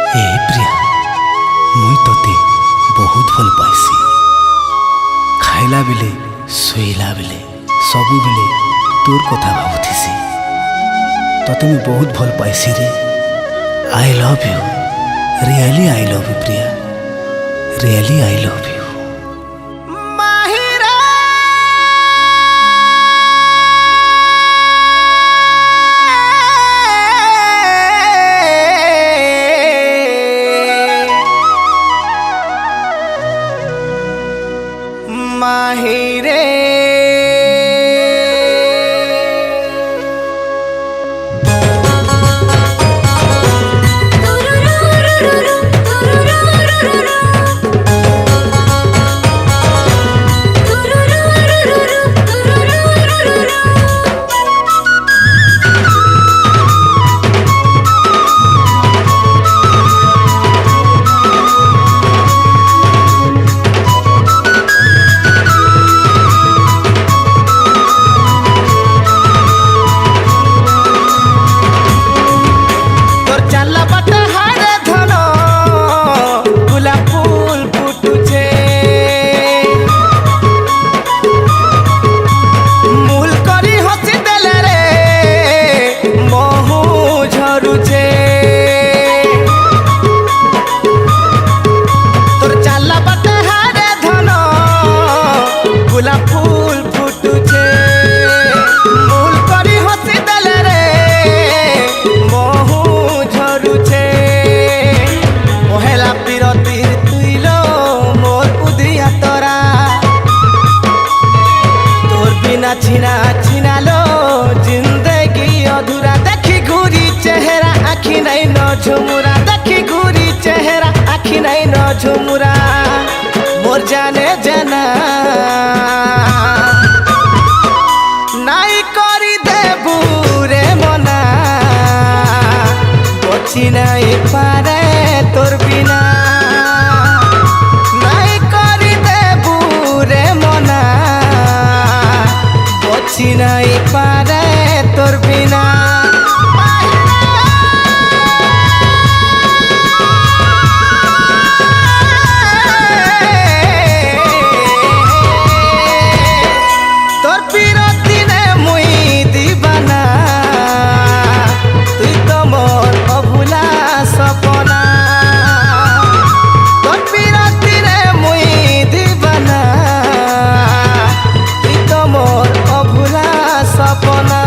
ए प्रिया मुई तोते बहुत भल पाइसी। खाइला बेले शोला बेले सबु बेले तोर कथा भावुथिसी। तोते मुई बहुत भल पाइसी रे। I love you, really I love you Priya, really I love you. माहिरे छिना छिना लो जिंदगी अधूरा। देखी घूरी चेहरा आखी नहीं न झुमुरा, देखी घूरी चेहरा आखी नहीं न झुमुरा। मोर जाने जाना नाई करी देबू रे मना, बची नहीं पारे तोर बिना। नाई करी देबू रे मना, बची नहीं पारे तोर बिना। तोर बिरती ने मुई दीवाना, तुई तो मोर अभुला सपना। तोर बिरती ने मुई दीवाना, तुई तो मोर अभुला सपना।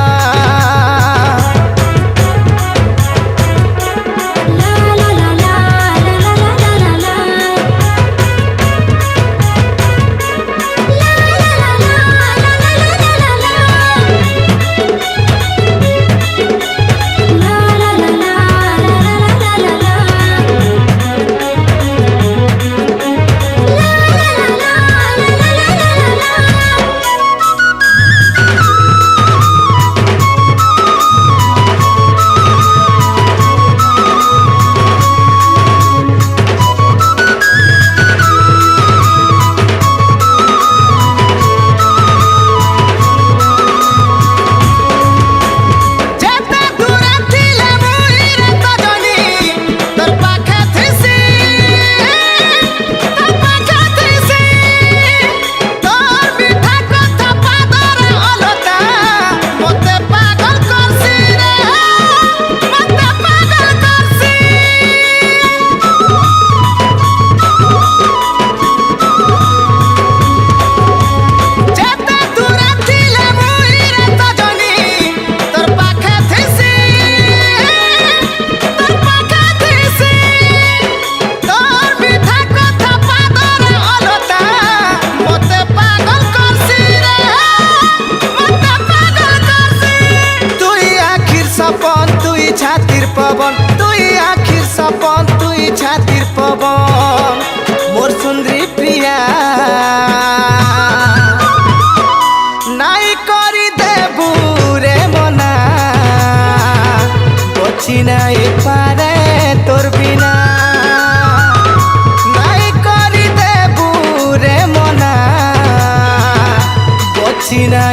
पवन तुई आखिर सपन, तुई छातिर पवन मोर सुंदरी प्रिया। नाई करी देबू रे मना, बची नहीं पारे तोर बिना। नाई करी देबू रे मना, बची नहीं